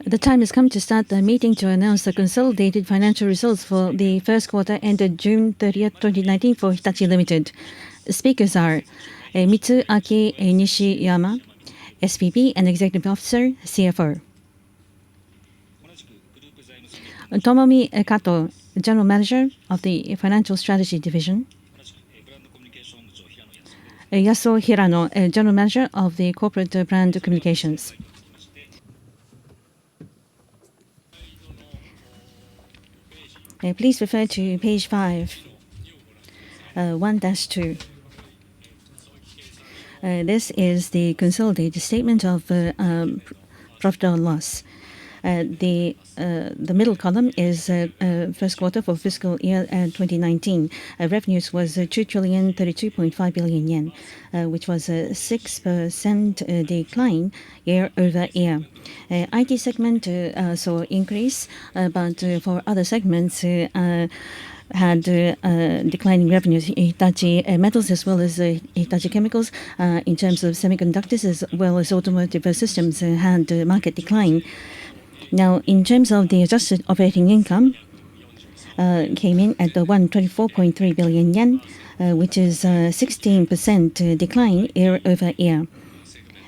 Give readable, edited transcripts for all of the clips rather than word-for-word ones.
The time has come to start the meeting to announce the consolidated financial results for the first quarter ended June 30th, 2019 for Hitachi Limited. The speakers are Mitsuaki Nishiyama, SVP and Executive Officer, CFO. Tomomi Kato, General Manager of the Financial Strategy Division. Yasuo Hirano, General Manager of the Corporate Brand Communications. Please refer to page 5, 1-2. This is the consolidated statement of profit or loss. The middle column is first quarter for fiscal year 2019. Revenues was 2,032.5 billion yen, which was a 6% decline year-over-year. IT segment saw increase, but for other segments had declining revenues. Hitachi Metals as well as Hitachi Chemicals in terms of semiconductors as well as automotive systems had market decline. Now, in terms of the adjusted operating income, came in at 124.3 billion yen, which is a 16% decline year-over-year.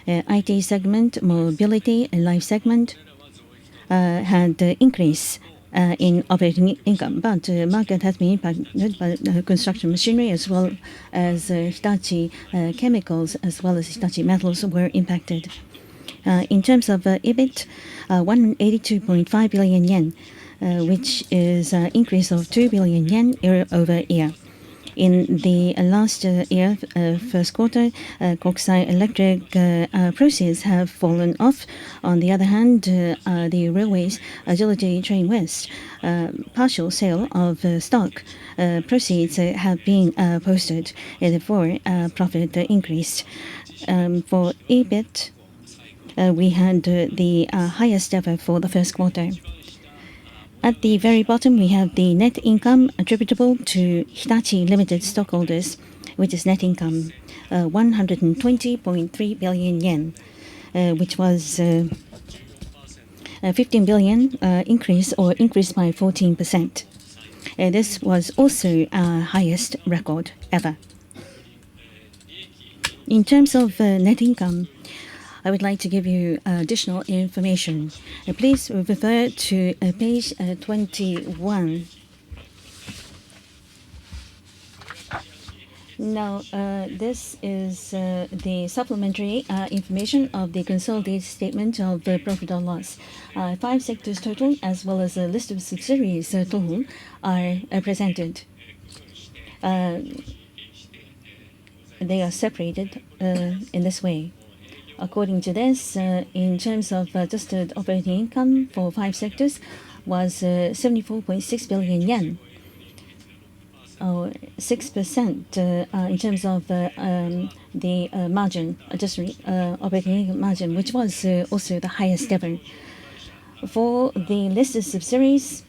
IT segment, mobility and life segment had increase in operating income, but market has been impacted by construction machinery as well as Hitachi Chemicals as well as Hitachi Metals were impacted. In terms of EBIT, 182.5 billion yen, which is an increase of 2 billion yen year-over-year. In the last year, first quarter, Kokusai Electric proceeds have fallen off. On the other hand, the railways, Agility Train West, partial sale of stock proceeds have been posted, therefore profit increased. For EBIT, we had the highest ever for the first quarter. At the very bottom, we have the net income attributable to Hitachi Limited stockholders, which is net income 120.3 billion yen, which was 15 billion increase by 14%. This was also our highest record ever. In terms of net income, I would like to give you additional information. Please refer to page 21. Now, this is the supplementary information of the consolidated statement of profit or loss. 5 sectors total as well as a list of subsidiaries total are presented. They are separated in this way. According to this, in terms of adjusted operating income for 5 sectors was 74.6 billion yen, or 6% in terms of the margin, adjusted operating income margin, which was also the highest ever. For the listed subsidiaries,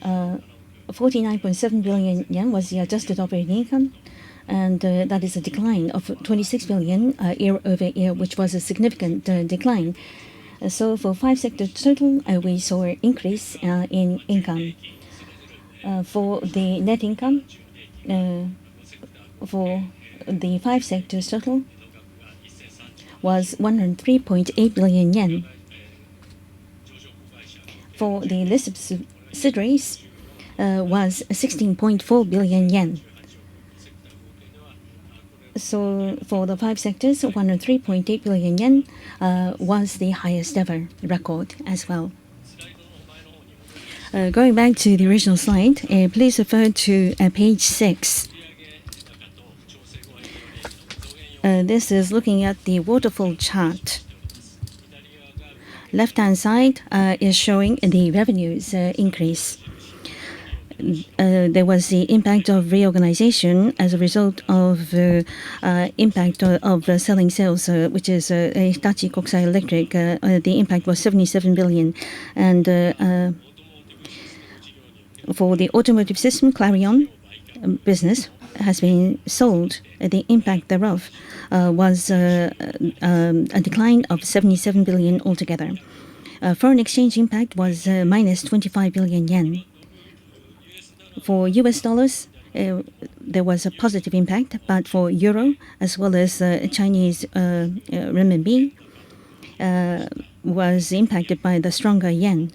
49.7 billion yen was the adjusted operating income, and that is a decline of 26 billion year-over-year, which was a significant decline. So for 5 sectors total, we saw an increase in income. For the net income, for the 5 sectors total was 103.8 billion yen. For the listed subsidiaries was 16.4 billion yen. So for the 5 sectors, 103.8 billion yen was the highest ever record as well. Going back to the original slide, please refer to page 6. This is looking at the waterfall chart. Left-hand side is showing the revenues increase. There was the impact of reorganization as a result of impact of selling sales, which is Hitachi Kokusai Electric. The impact was 77 billion. And for the automotive system, Clarion business, has been sold, the impact thereof was a decline of 77 billion altogether. Foreign exchange impact was minus 25 billion yen. For US dollars, there was a positive impact, but for euro as well as Chinese renminbi was impacted by the stronger yen.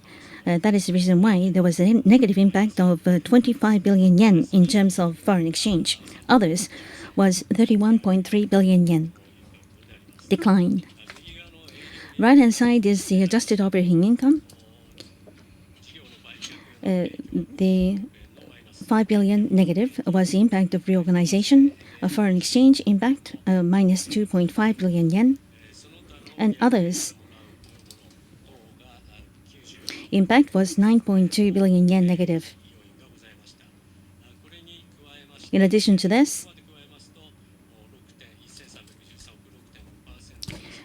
That is the reason why there was a negative impact of 25 billion yen in terms of foreign exchange. Others was 31.3 billion yen decline. Right-hand side is the adjusted operating income. The 5 billion negative was the impact of reorganization, a foreign exchange impact, minus 2.5 billion yen, and others. Impact was 9.2 billion yen negative. In addition to this,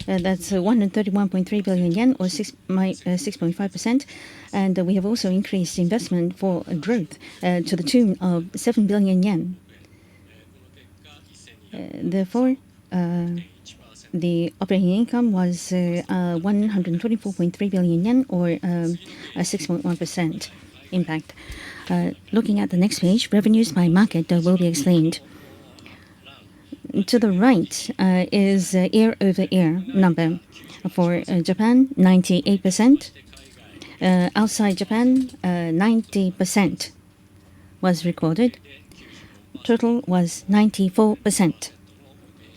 that's 131.3 billion yen, or 6.5%. And we have also increased investment for growth to the tune of 7 billion yen. Therefore, the operating income was 124.3 billion yen, or a 6.1% impact. Looking at the next page, revenues by market will be explained. To the right is year-over-year number. For Japan, 98%. Outside Japan, 90% was recorded. Total was 94%,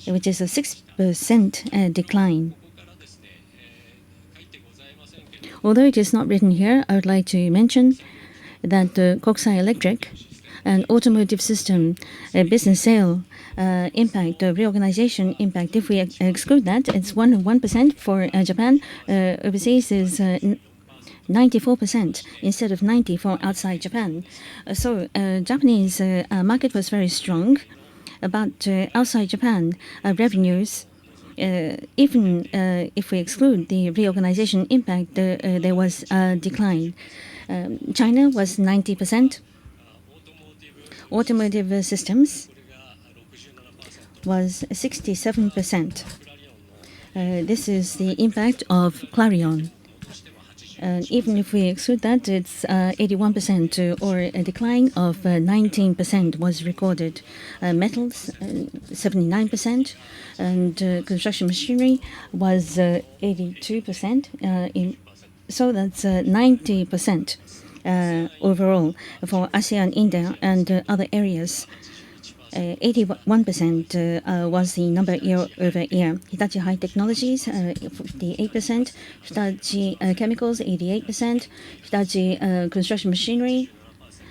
which is a 6% decline. Although it is not written here, I would like to mention that Kokusai Electric and automotive system business sale impact, reorganization impact, if we exclude that, it's 1% for Japan. Overseas is 94% instead of 90% for outside Japan. So Japanese market was very strong. About outside Japan revenues, even if we exclude the reorganization impact, there was a decline. China was 90%. Automotive systems was 67%. This is the impact of Clarion. Even if we exclude that, it's 81%, or a decline of 19% was recorded. Metals, 79%, and construction machinery was 82%. So that's 90% overall for ASEAN, India, and other areas. 81% was the number year-over-year. Hitachi High Technologies, 58%. Hitachi Chemicals, 88%. Hitachi Construction Machinery,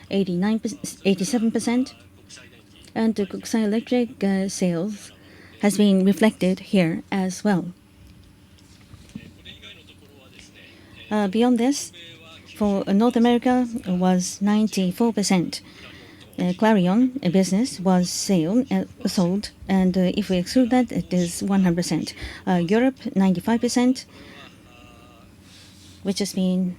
87%. And Kokusai Electric sales has been reflected here as well. Beyond this, for North America was 94%. Clarion business was sold, and if we exclude that, it is 100%. Europe, 95%, which has been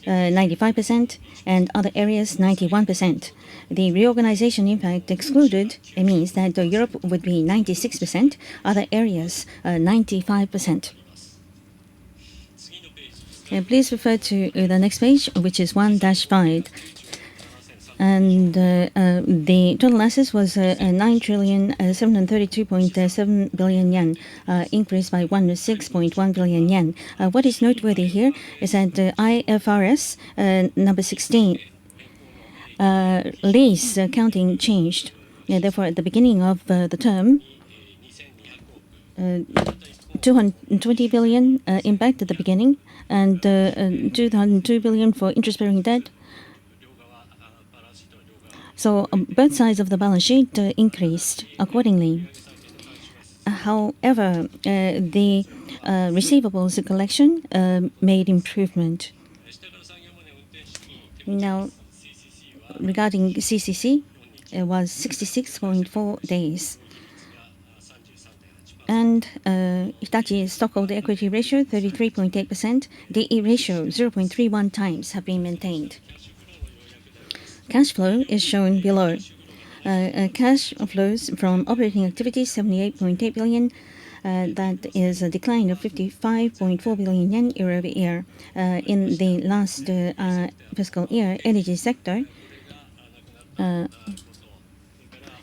95%, and other areas, 91%. The reorganization impact excluded, it means that Europe would be 96%, other areas, 95%. Please refer to the next page, which is 1-5. And the total assets was 9,732.7 billion yen, increased by 106.1 billion yen. What is noteworthy here is that IFRS number 16 lease accounting changed. Therefore, at the beginning of the term, 220 billion impact at the beginning, and 202 billion for interest-bearing debt. So both sides of the balance sheet increased accordingly. However, the receivables collection made improvement. Now, regarding CCC, it was 66.4 days. And Hitachi stockholder equity ratio, 33.8%. DE ratio, 0.31 times have been maintained. cash flow is shown below. Cash flows from operating activities 78.8 billion. That is a decline of 55.4 billion yen year-over-year. In the last fiscal year, energy sector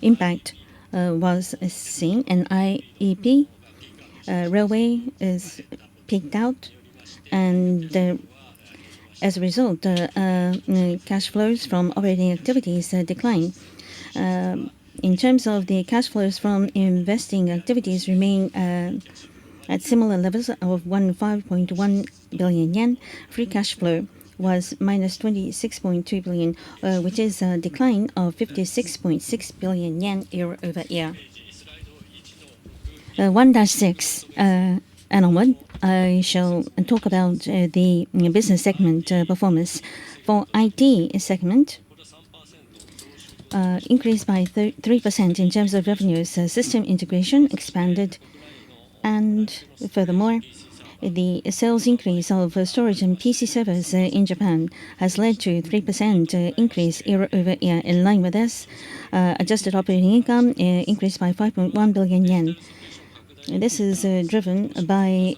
impact was seen, and IEP railway is peaked out, and as a result, cash flows from operating activities decline. In terms of the cash flows from investing activities remain at similar levels of 15.1 billion yen. Free cash flow was minus 26.2 billion, which is a decline of 56.6 billion yen year-over-year. 1-6 and onward, I shall talk about the business segment performance. For IT segment, increased by 3% in terms of revenues. System integration expanded, and furthermore, the sales increase of storage and PC servers in Japan has led to 3% increase year-over-year. In line with this, adjusted operating income increased by 5.1 billion yen. This is driven by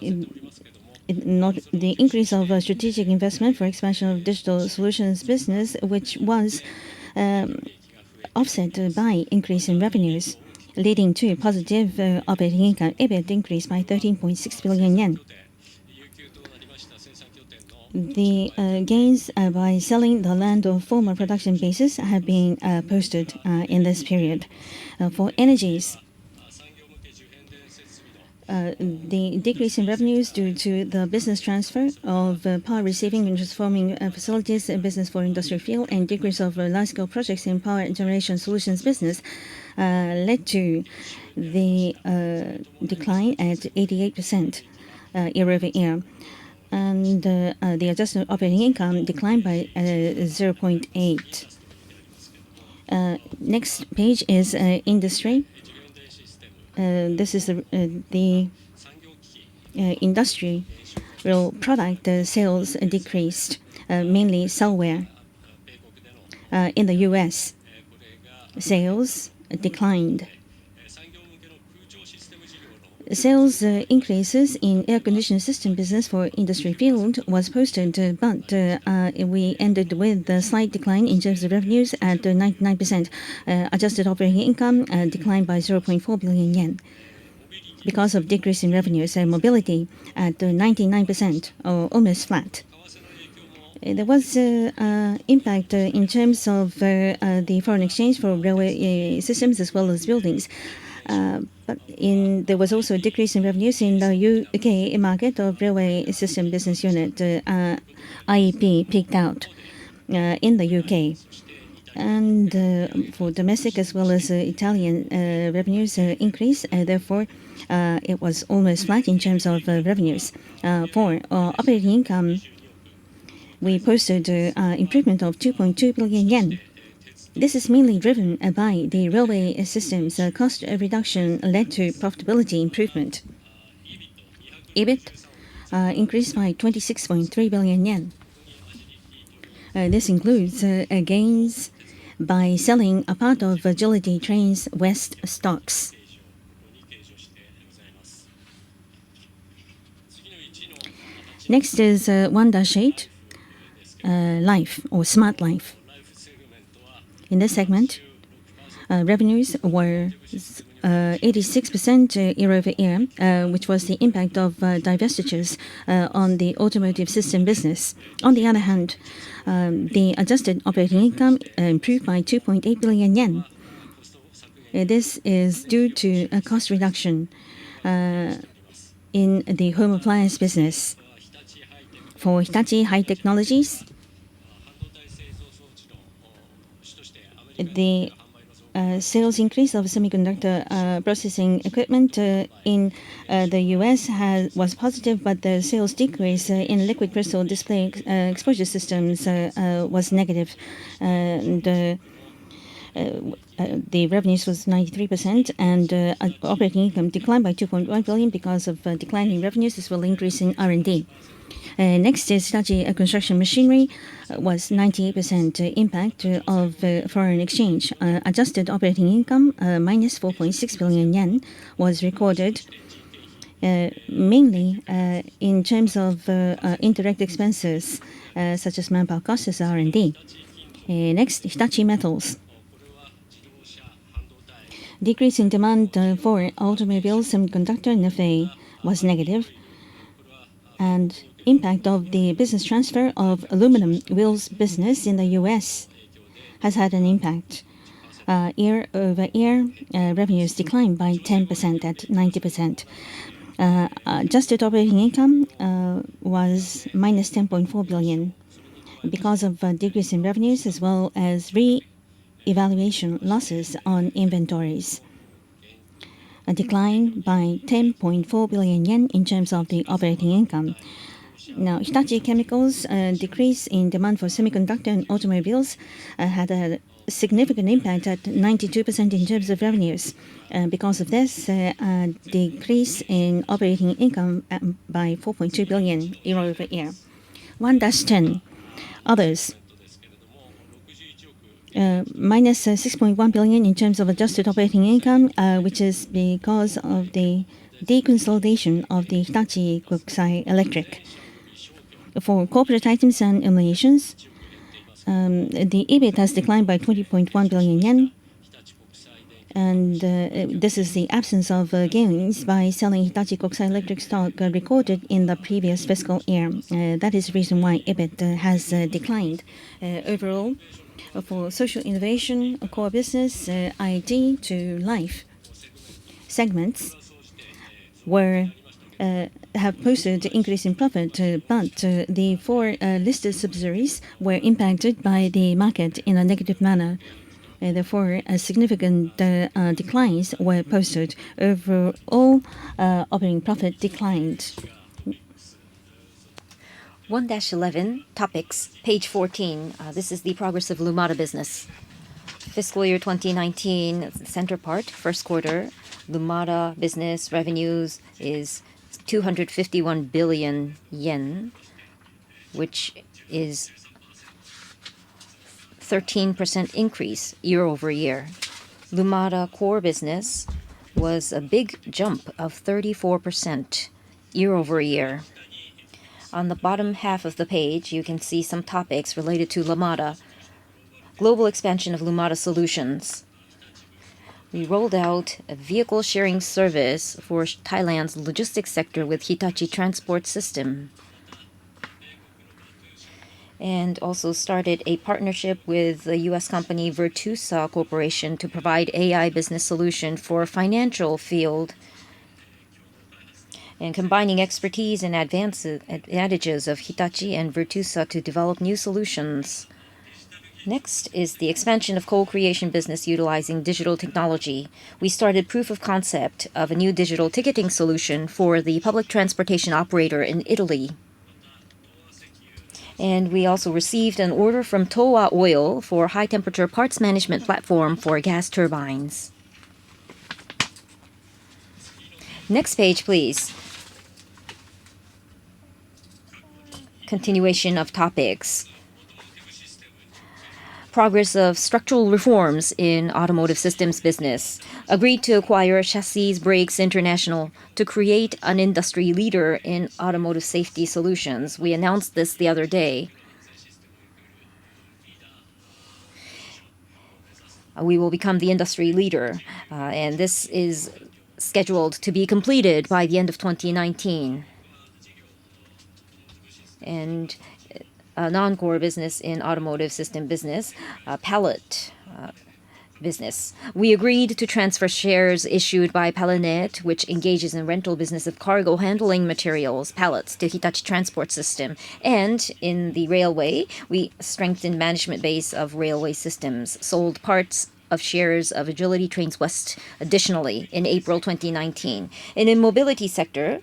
not the increase of strategic investment for expansion of digital solutions business, which was offset by increase in revenues, leading to positive operating income. EBIT increased by 13.6 billion yen. The gains by selling the land of former production bases have been posted in this period. For energies, the decrease in revenues due to the business transfer of power receiving and transforming facilities business for industrial field and decrease of large-scale projects in power generation solutions business led to the decline at 88% year-over-year. And the adjusted operating income declined by 0.8. Next page is industry. This is the industrial product sales decreased, mainly cellware. In the U.S., sales declined. Sales increases in air conditioning system business for industry field was posted, but we ended with a slight decline in terms of revenues at 99%. Adjusted operating income declined by 0.4 billion yen because of decrease in revenues. Mobility at 99%, or almost flat. There was impact in terms of the foreign exchange for railway systems as well as buildings. But there was also a decrease in revenues in the UK market of railway system business unit. IEP peaked out in the UK. And for domestic as well as Italian revenues increased. Therefore, it was almost flat in terms of revenues. For operating income, we posted improvement of 2.2 billion yen. This is mainly driven by the railway systems. Cost reduction led to profitability improvement. EBIT increased by 26.3 billion yen. This includes gains by selling a part of Agility Trains West stocks. Next is 1-8, Life or Smart Life. In this segment, revenues were 86% year-over-year, which was the impact of divestitures on the automotive system business. On the other hand, the adjusted operating income improved by 2.8 billion yen. This is due to a cost reduction in the home appliance business. For Hitachi High Technologies, the sales increase of semiconductor processing equipment in the U.S. was positive, but the sales decrease in liquid crystal display exposure systems was negative. The revenues was 93%, and operating income declined by 2.1 billion because of declining revenues as well as increase in R&D. Next is Hitachi construction machinery was 98% impact of foreign exchange. Adjusted operating income minus 4.6 billion yen was recorded, mainly in terms of indirect expenses such as manpower costs as R&D. Next, Hitachi Metals. Decrease in demand for automobiles, semiconductor, and FA was negative, and impact of the business transfer of aluminum wheels business in the U.S. has had an impact. Year-over-year, revenues declined by 10% at 90%. Adjusted operating income was minus 10.4 billion because of a decrease in revenues as well as re-evaluation losses on inventories. A decline by 10.4 billion yen in terms of the operating income. Now, Hitachi Chemicals' decrease in demand for semiconductor and automobiles had a significant impact at 92% in terms of revenues. Because of this, a decrease in operating income by 4.2 billion year-over-year. 1-10, others. Minus 6.1 billion in terms of adjusted operating income, which is because of the deconsolidation of the Hitachi Kokusai Electric. For corporate items and eliminations, the EBIT has declined by 20.1 billion yen, and this is the absence of gains by selling Hitachi Kokusai Electric stock recorded in the previous fiscal year. That is the reason why EBIT has declined. Overall, for social innovation, core business, ID to life segments have posted increase in profit, but the four listed subsidiaries were impacted by the market in a negative manner. Therefore, significant declines were posted. Overall, operating profit declined. 1-11 topics, page 14. This is the progress of Lumada business. Fiscal year 2019, center part, first quarter, Lumada business revenues is 251 billion yen, which is 13% increase year-over-year. Lumada core business was a big jump of 34% year-over-year. On the bottom half of the page, you can see some topics related to Lumada. Global expansion of Lumada solutions. We rolled out a vehicle sharing service for Thailand's logistics sector with Hitachi Transport System. And also started a partnership with the U.S. company Virtusa Corporation to provide AI business solution for financial field, and combining expertise and advantages of Hitachi and Virtusa to develop new solutions. Next is the expansion of co-creation business utilizing digital technology. We started proof of concept of a new digital ticketing solution for the public transportation operator in Italy. And we also received an order from Towa Oil for high-temperature parts management platform for gas turbines. Next page, please. Continuation of topics. Progress of structural reforms in automotive systems business. Agreed to acquire Chassis Brakes International to create an industry leader in automotive safety solutions. We announced this the other day. We will become the industry leader, and this is scheduled to be completed by the end of 2019. And non-core business in automotive system business, pallet business. We agreed to transfer shares issued by Palanet, which engages in rental business of cargo handling materials, pallets, to Hitachi Transport System. And in the railway, we strengthened management base of railway systems, sold parts of shares of Agility Trains West additionally in April 2019. And in mobility sector,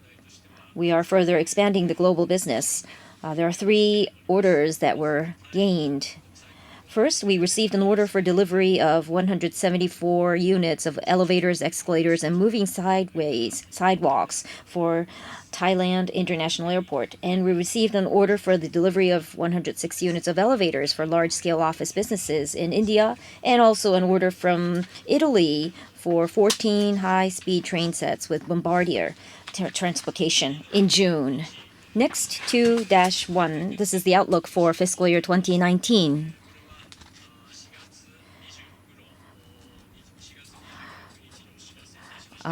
we are further expanding the global business. There are 3 orders that were gained. First, we received an order for delivery of 174 units of elevators, escalators, and moving sidewalks for Thailand International Airport. And we received an order for the delivery of 106 units of elevators for large-scale office businesses in India, and also an order from Italy for 14 high-speed train sets with Bombardier Transportation in June. Next, 2-1. This is the outlook for fiscal year 2019.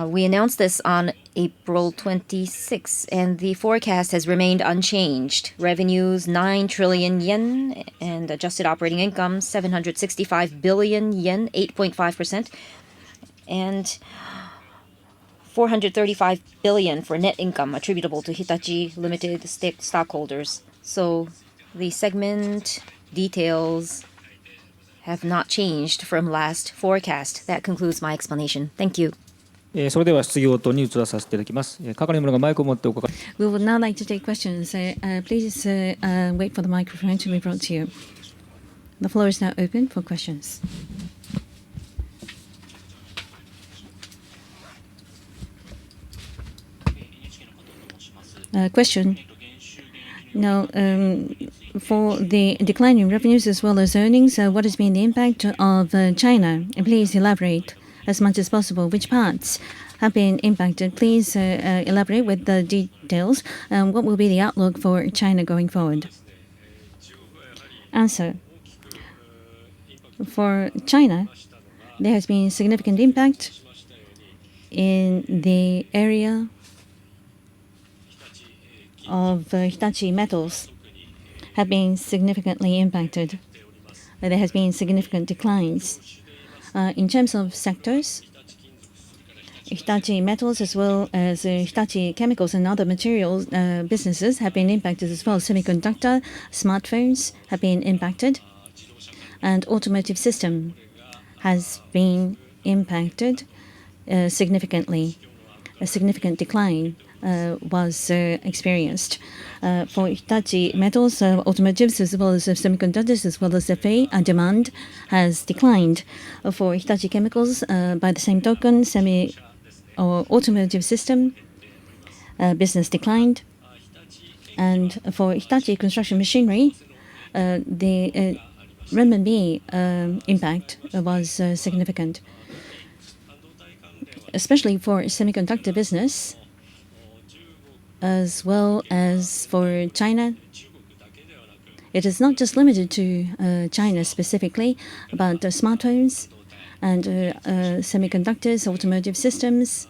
We announced this on April 26, and the forecast has remained unchanged. Revenues 9 trillion yen and adjusted operating income 765 billion yen, 8.5%, and 435 billion for net income attributable to Hitachi Limited stockholders. So the segment details have not changed from last forecast. That concludes my explanation. Thank you. それでは質疑応答に移らさせていただきます。係の者がマイクを持ってお伺い。We would now like to take questions. Please wait for the microphone to be brought to you. The floor is now open for questions. Question. Now, for the decline in revenues as well as earnings, what has been the impact of China? And please elaborate as much as possible. Which parts have been impacted? Please elaborate with the details. What will be the outlook for China going forward? Answer. For China, there has been significant impact in the area of Hitachi metals have been significantly impacted. There has been significant declines. In terms of sectors, Hitachi metals as well as Hitachi chemicals and other materials businesses have been impacted as well. Semiconductor, smartphones have been impacted, and automotive system has been impacted significantly. A significant decline was experienced. For Hitachi metals, automotives as well as semiconductors as well as FA demand has declined. For Hitachi chemicals, by the same token, automotive system business declined. And for Hitachi construction machinery, the renminbi impact was significant, especially for semiconductor business, as well as for China. It is not just limited to China specifically, but smartphones and semiconductors, automotive systems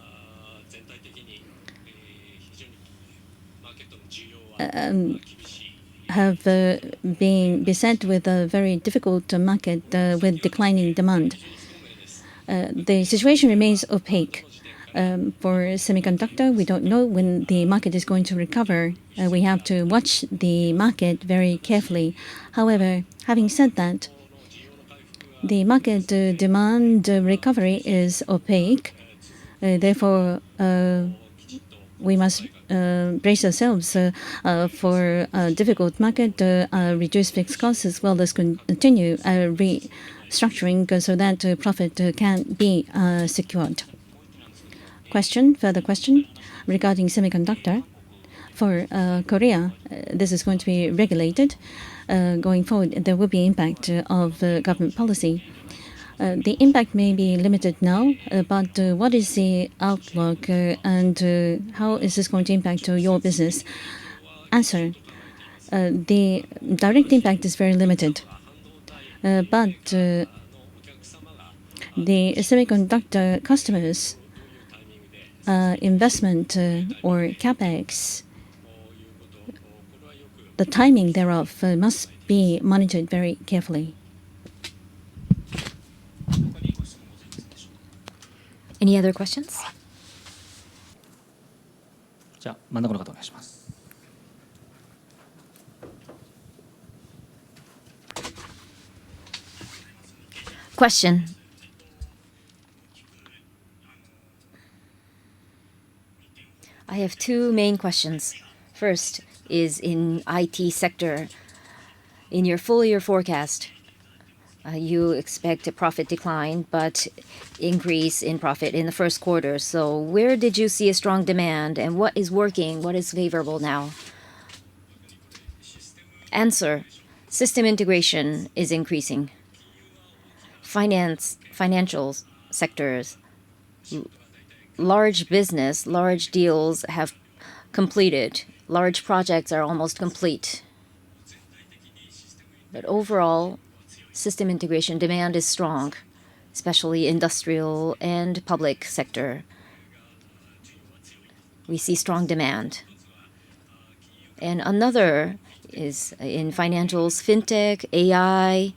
have been beset with a very difficult market with declining demand. The situation remains opaque. For semiconductor, we don't know when the market is going to recover. We have to watch the market very carefully. However, having said that, the market demand recovery is opaque. Therefore, we must brace ourselves for a difficult market, reduce fixed costs, as well as continue restructuring so that profit can be secured. Further question regarding semiconductor. For Korea, this is going to be regulated. Going forward, there will be impact of government policy. The impact may be limited now, but what is the outlook and how is this going to impact your business? Answer. The direct impact is very limited, but the semiconductor customers' investment or capex, the timing thereof must be monitored very carefully. Any other questions? じゃあ真ん中の方お願いします。Question. I have two main questions. First is in IT sector. In your full year forecast, You expect a profit decline, but increase in profit in the first quarter. So where did you see a strong demand, and what is working? What is favorable now? Answer. System integration is increasing. Financial sectors, large business, large deals have completed. Large projects are almost complete. But overall, system integration demand is strong, especially industrial and public sector. We see strong demand. And another is in financials, fintech, AI.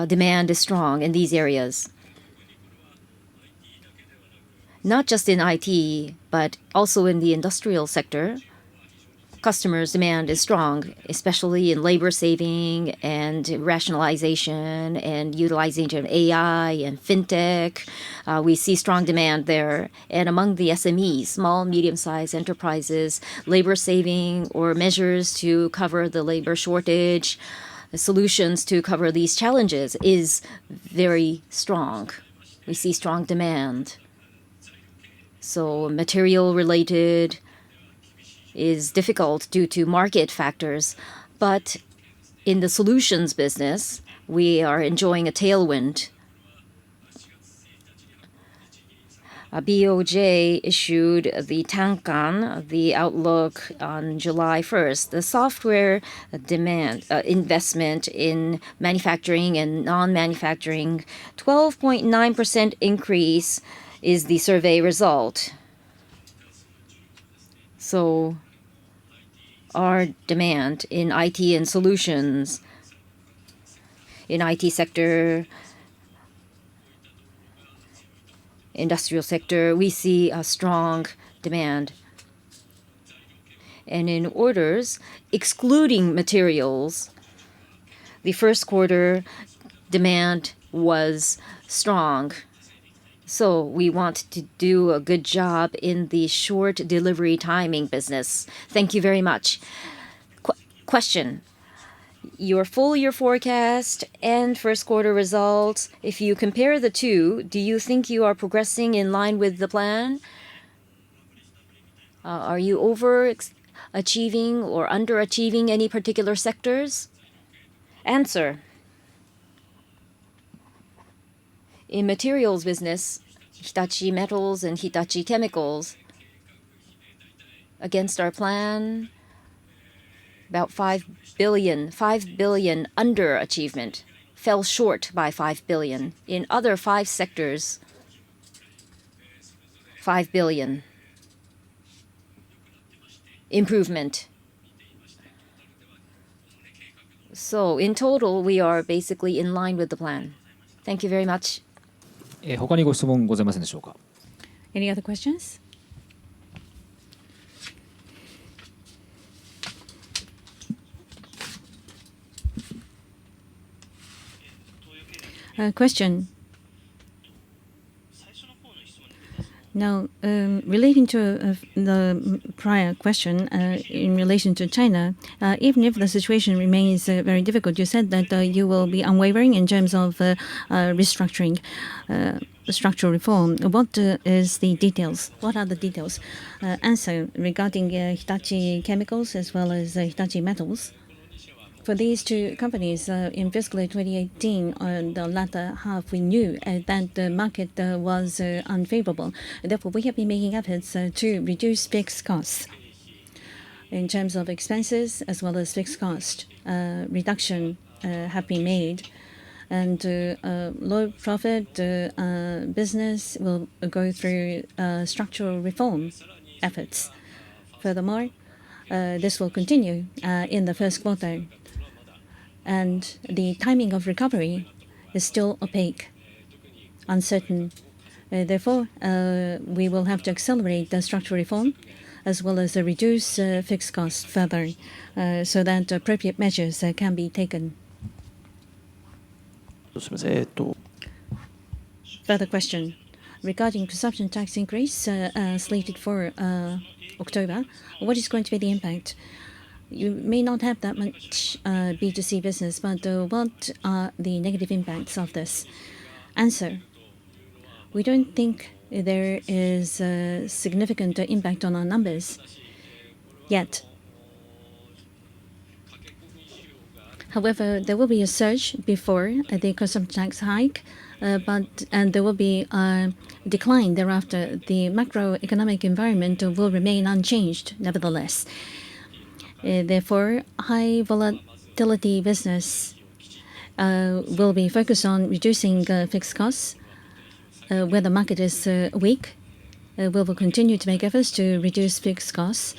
Demand is strong in these areas. Not just in IT, but also in the industrial sector. Customers' demand is strong, especially in labor saving and rationalization and utilization of AI and fintech. We see strong demand there. And among the SMEs, small, medium-sized enterprises, labor saving or measures to cover the labor shortage, solutions to cover these challenges is very strong. We see strong demand. So material-related is difficult due to market factors, but in the solutions business, we are enjoying a tailwind. BOJ issued the Tankan, the outlook on July 1st. The software demand investment in manufacturing and non-manufacturing, 12.9% increase is the survey result. So our demand in IT and solutions, in IT sector, industrial sector, we see a strong demand. And in orders, excluding materials, the first quarter demand was strong. So we want to do a good job in the short delivery timing business. Thank you very much. Question. Your full year forecast and first quarter results, if you compare the two, do you think you are progressing in line with the plan? Are you overachieving or underachieving any particular sectors? Answer. In materials business, Hitachi Metals and Hitachi Chemicals, against our plan, about 5 billion underachievement, fell short by 5 billion. In other 5 sectors, 5 billion improvement. So in total, we are basically in line with the plan. Thank you very much. 他にご質問ございませんでしょうか。Any other questions? Question. Now, relating to the prior question in relation to China, even if the situation remains very difficult, you said that you will be unwavering in terms of restructuring, structural reform. What is the details? What are the details? Answer regarding Hitachi Chemicals as well as Hitachi Metals. For these two companies, in fiscal 2018, the latter half, we knew that the market was unfavorable. Therefore, we have been making efforts to reduce fixed costs in terms of expenses as well as fixed cost reduction have been made. And low profit business will go through structural reform efforts. Furthermore, this will continue in the first quarter. And the timing of recovery is still opaque, uncertain. Therefore, we will have to accelerate the structural reform as well as reduce fixed costs further so that appropriate measures can be taken. Further question. Regarding consumption tax increase slated for October, what is going to be the impact? you may not have that much B2C business, but what are the negative impacts of this? Answer. We don't think there is a significant impact on our numbers yet. However, there will be a surge before the consumption tax hike, and there will be a decline thereafter. The macroeconomic environment will remain unchanged, nevertheless. Therefore, high volatility business will be focused on reducing fixed costs. Where the market is weak, we will continue to make efforts to reduce fixed costs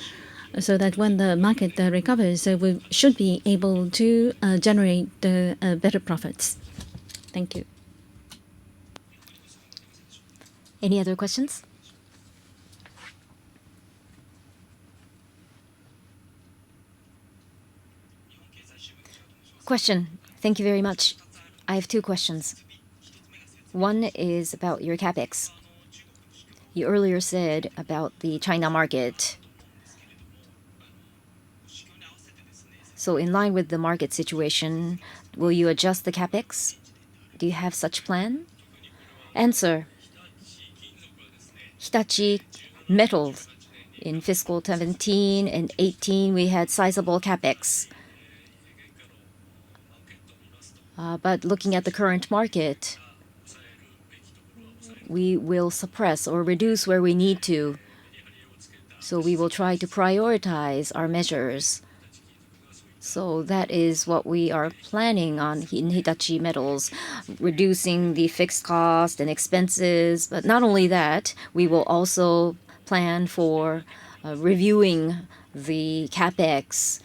so that when the market recovers, we should be able to generate better profits. Thank you. Any other questions? Question. Thank you very much. I have two questions. One is about your capex. You earlier said about the China market. So in line with the market situation, will you adjust the capex? Do you have such plan? Answer. Hitachi Metals in fiscal 17 and 18, we had sizable capex. But looking at the current market, we will suppress or reduce where we need to. So we will try to prioritize our measures. So that is what we are planning on in Hitachi Metals, reducing the fixed cost and expenses. But not only that, we will also plan for reviewing the capex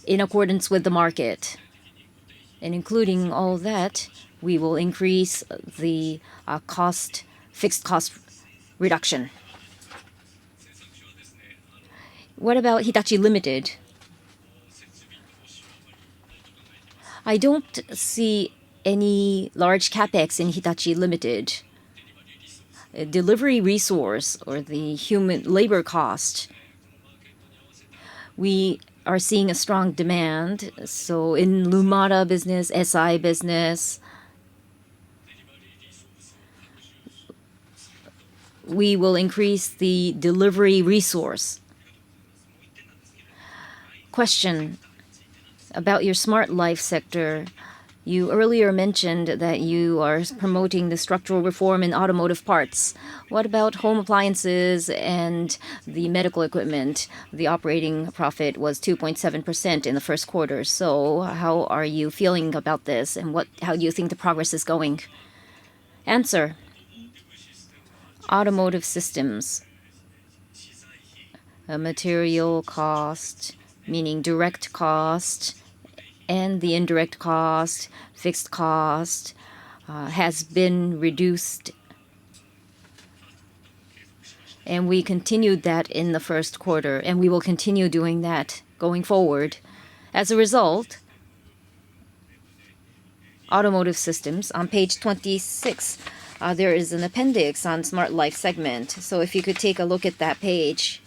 in accordance with the market. And including all that, we will increase the fixed cost reduction. What about Hitachi Limited? I don't see any large capex in Hitachi Limited. Delivery resource or the human labor cost, we are seeing a strong demand. So in Lumada business, SI business, we will increase the delivery resource. Question about your smart life sector. You earlier mentioned that you are promoting the structural reform in automotive parts. What about home appliances and the medical equipment? The operating profit was 2.7% in the first quarter. So how are you feeling about this, and how do you think the progress is going? Answer. Automotive systems. Material cost, meaning direct cost, and the indirect cost, fixed cost, has been reduced. And we continued that in the first quarter, and we will continue doing that going forward. As a result, automotive systems, on page 26, there is an appendix on Smart Life segment. So if you could take a look at that page.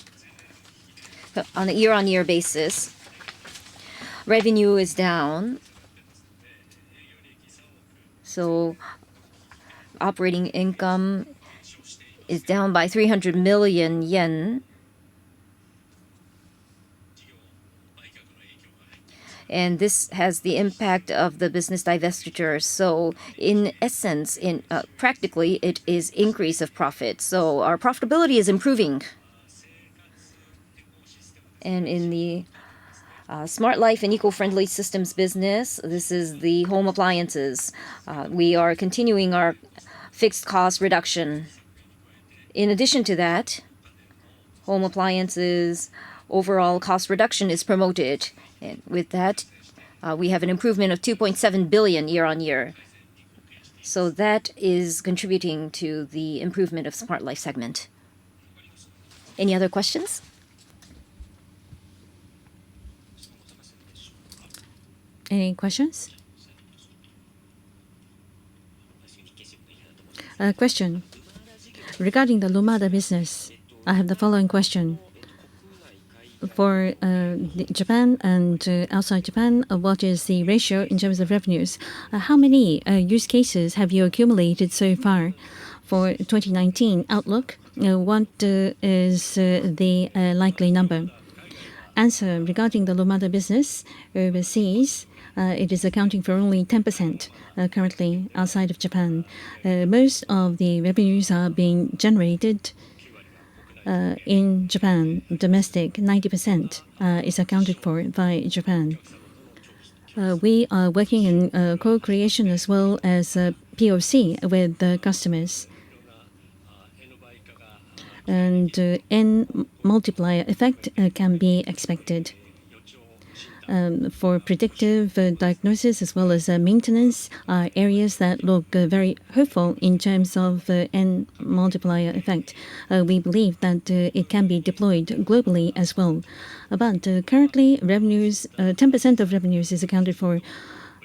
On a year-on-year basis, revenue is down. So operating income is down by 300 million yen. And this has the impact of the business divestiture. So in essence, practically, it is increase of profit. So our profitability is improving. And in the Smart Life and Eco-Friendly Systems business, this is the home appliances. We are continuing our fixed cost reduction. In addition to that, home appliances overall cost reduction is promoted. And with that, we have an improvement of 2.7 billion year-on-year. So that is contributing to the improvement of Smart Life segment. Any other questions? Any questions? Question. Regarding the Lumada business, I have the following question. for Japan and outside Japan, what is the ratio in terms of revenues? How many use cases have you accumulated so far? For 2019 outlook, what is the likely number? Answer: regarding the Lumada business overseas, it is accounting for only 10% currently outside of Japan. Most of the revenues are being generated in Japan. Domestic, 90% is accounted for by Japan. We are working in co-creation as well as POC with the customers. And N multiplier effect can be expected. For predictive diagnosis as well as maintenance are areas that look very hopeful in terms of N multiplier effect. We believe that it can be deployed globally as well. But currently, revenues, 10% of revenues is accounted for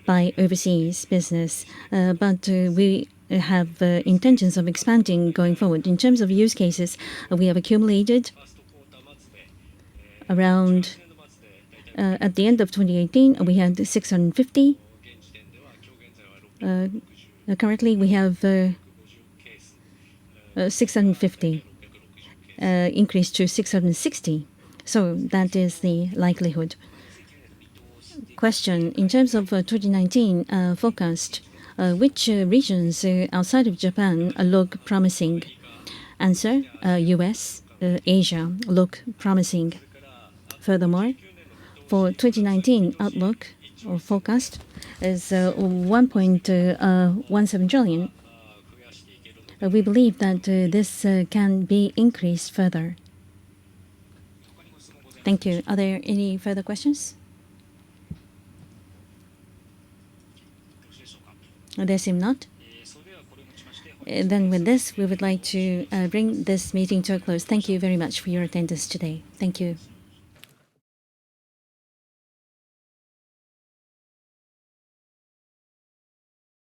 by overseas business. But we have intentions of expanding going forward. In terms of use cases, we have accumulated around at the end of 2018, we had 650. Currently, we have 650, increased to 660. So that is the likelihood. Question: in terms of 2019 forecast, which regions outside of Japan look promising? Answer: US, Asia look promising. Furthermore, for 2019 outlook or forecast is 1.17 trillion. We believe that this can be increased further. Thank you. Are there any further questions? There seem not. Then with this, we would like to bring this meeting to a close. Thank you very much for your attendance today. Thank you.